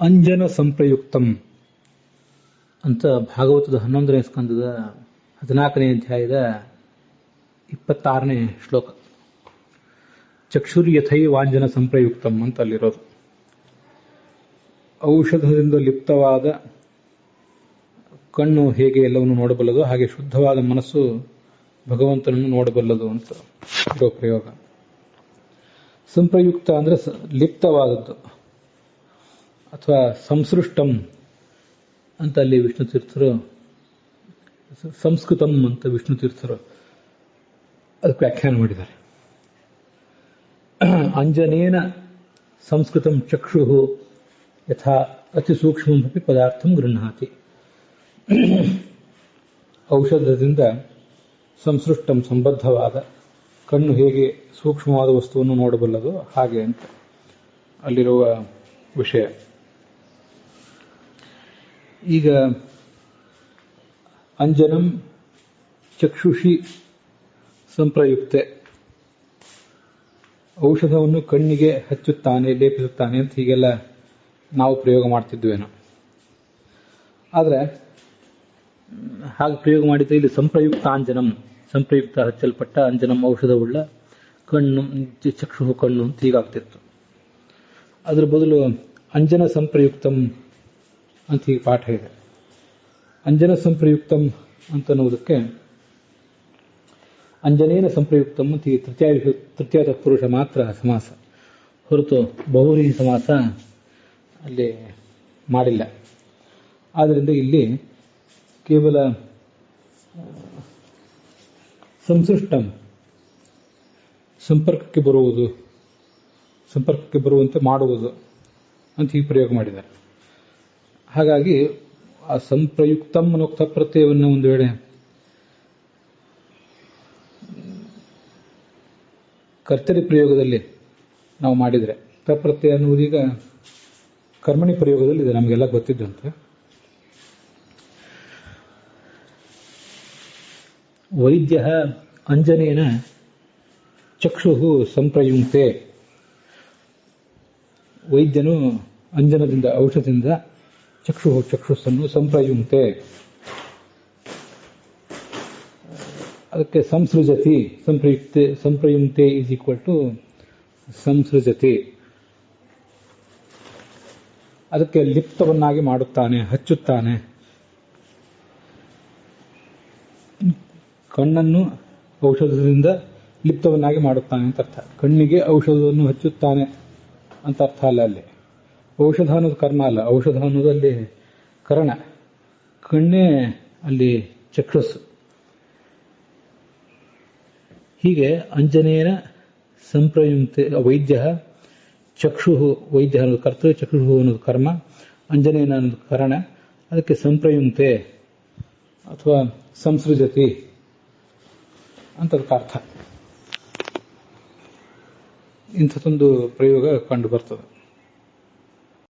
ಅಂಜನ ಸಂಪ್ರಯುಕ್ತಂ ಅಂತ ಭಾಗವತದ 11ನೇ ಸ್ಕಂದದ 14ನೇ ಅಧ್ಯಾಯದ 26ನೇ ಶ್ಲೋಕ. ಚಕ್ಷುರ್ಯಥೈವಾಂಜನ ಸಂಪ್ರಯುಕ್ತಂ ಅಂತ ಅಲ್ಲಿರೋದು. ಔಷಧದಿಂದ ಲಿಪ್ತವಾದ ಕಣ್ಣು ಹೇಗೆ ಎಲ್ಲವನ್ನು ನೋಡಬಲ್ಲದು, ಹಾಗೆ ಶುದ್ಧವಾದ ಮನಸ್ಸು ಭಗವಂತನನ್ನು ನೋಡಬಲ್ಲದು ಅಂತ ಇರೋ ಪ್ರಯೋಗ. ಸಂಪ್ರಯುಕ್ತ ಅಂದ್ರೆ ಲಿಪ್ತವಾದದ್ದು ಅಥವಾ ಸಂಸೃಷ್ಟಂ ಅಂತ ಅಲ್ಲಿ ವಿಷ್ಣು ತೀರ್ಥರು, ಸಂಸ್ಕೃತಂ ಅಂತ ವಿಷ್ಣು ತೀರ್ಥರು ಅದಕ್ಕೆ ವ್ಯಾಖ್ಯಾನ ಮಾಡಿದ್ದಾರೆ. ಅಂಜನೇನ ಸಂಸ್ಕೃತಂ ಚಕ್ಷು ಯಥಾ ಅತಿ ಸೂಕ್ಷ್ಮಮಪಿ ಪದಾರ್ಥಂ ಗೃಹ್ಣಾತಿ. ಔಷಧದಿಂದ ಸಂಸೃಷ್ಟಂ ಸಂಬದ್ಧವಾದ ಕಣ್ಣು ಹೇಗೆ ಸೂಕ್ಷ್ಮವಾದ ವಸ್ತುವನ್ನು ನೋಡಬಲ್ಲದು ಹಾಗೆ ಅಂತ ಅಲ್ಲಿರುವ ವಿಷಯ. ಈಗ ಅಂಜನಂ ಚಕ್ಷುಷಿ ಸಂಪ್ರಯುಕ್ತೆ, ಔಷಧವನ್ನು ಕಣ್ಣಿಗೆ ಹಚ್ಚುತ್ತಾನೆ, ಲೇಪಿಸುತ್ತಾನೆ ಅಂತ ಹೀಗೆಲ್ಲ ನಾವು ಪ್ರಯೋಗ ಮಾಡ್ತಿದ್ವೇನೋ. ಆದರೆ ಹಾಗೆ ಪ್ರಯೋಗ ಮಾಡಿದ್ರೆ ಇಲ್ಲಿ ಸಂಪ್ರಯುಕ್ತ ಅಂಜನಂ, ಸಂಪ್ರಯುಕ್ತ ಹಚ್ಚಲ್ಪಟ್ಟ ಅಂಜನಂ ಔಷಧವುಳ್ಳ ಕಣ್ಣು, ಚಕ್ಷು ಕಣ್ಣು ಅಂತ ಹೀಗಾಗ್ತಿತ್ತು. ಅದರ ಬದಲು ಅಂಜನ ಸಂಪ್ರಯುಕ್ತಂ ಅಂತ ಹೀಗೆ ಪಾಠ ಇದೆ. ಅಂಜನ ಸಂಪ್ರಯುಕ್ತಂ ಅಂತ ಅನ್ನೋದಕ್ಕೆ ಅಂಜನೇನ ಸಂಪ್ರಯುಕ್ತಂ ಅಂತ ಈ ತೃತೀಯ ತತ್ಪುರುಷ ಮಾತ್ರ ಸಮಾಸ, ಹೊರತು ಬಹುವ್ರೀಹಿ ಸಮಾಸ ಅಲ್ಲಿ ಮಾಡಿಲ್ಲ. ಆದ್ದರಿಂದ ಇಲ್ಲಿ ಕೇವಲ ಸಂಸೃಷ್ಟಂ, ಸಂಪರ್ಕಕ್ಕೆ ಬರುವಂತೆ ಮಾಡುವುದು ಅಂತ ಈ ಪ್ರಯೋಗ ಮಾಡಿದ್ದಾರೆ. ಹಾಗಾಗಿ ಆ ಸಂಪ್ರಯುಕ್ತಂ ಅನ್ನೋ ತಪ್ರತ್ಯಯವನ್ನು ಒಂದು ವೇಳೆ ಕರ್ತರಿ ಪ್ರಯೋಗದಲ್ಲಿ ನಾವು ಮಾಡಿದರೆ, ತಪ್ರತ್ಯಯ ಅನ್ನುವುದೀಗ ಕರ್ಮಣಿ ಪ್ರಯೋಗದಲ್ಲಿ ಇದೆ, ನಮಗೆಲ್ಲ ಗೊತ್ತಿದ್ದಂತೆ. ವೈದ್ಯ ಅಂಜನೇನ ಚಕ್ಷು ಸಂಪ್ರಯುಕ್ತೆ, ವೈದ್ಯನು ಅಂಜನದಿಂದ ಔಷಧದಿಂದ ಚಕ್ಷುಸ್ಸನ್ನು ಸಂಪ್ರಯುಕ್ತೆ, ಅದಕ್ಕೆ ಸಂಸೃಜತಿ, ಸಂಪ್ರಯುಕ್ತೆ ಈಸ್ ಈಕ್ವಲ್ ಟು ಸಂಸೃಜತಿ, ಅದಕ್ಕೆ ಲಿಪ್ತವನ್ನಾಗಿ ಮಾಡುತ್ತಾನೆ, ಹಚ್ಚುತ್ತಾನೆ. ಕಣ್ಣನ್ನು ಔಷಧದಿಂದ ಲಿಪ್ತವನ್ನಾಗಿ ಮಾಡುತ್ತಾನೆ ಅಂತ ಅರ್ಥ. ಕಣ್ಣಿಗೆ ಔಷಧವನ್ನು ಹಚ್ಚುತ್ತಾನೆ ಅಂತ ಅರ್ಥ ಅಲ್ಲ. ಅಲ್ಲಿ ಔಷಧ ಅನ್ನೋದು ಕರ್ಮ ಅಲ್ಲ, ಔಷಧ ಅನ್ನೋದು ಅಲ್ಲಿ ಕರಣ, ಕಣ್ಣೇ ಅಲ್ಲಿ ಚಕ್ಷುಸ್ಸು. ಹೀಗೆ ಅಂಜನೇನ ಸಂಪ್ರಯುಕ್ತೆ ವೈದ್ಯ ಚಕ್ಷು, ವೈದ್ಯ ಅನ್ನೋದು ಕರ್ತೃ, ಚಕ್ಷು ಅನ್ನೋದು ಕರ್ಮ, ಅಂಜನೇನ ಅನ್ನೋದು ಕರಣ, ಅದಕ್ಕೆ ಸಂಪ್ರಯುಕ್ತೆ ಅಥವಾ ಸಂಸೃಜತಿ ಅಂತದಕ್ಕೆ ಅರ್ಥ. ಇಂಥದ್ದೊಂದು ಪ್ರಯೋಗ ಕಂಡು ಬರ್ತದೆ.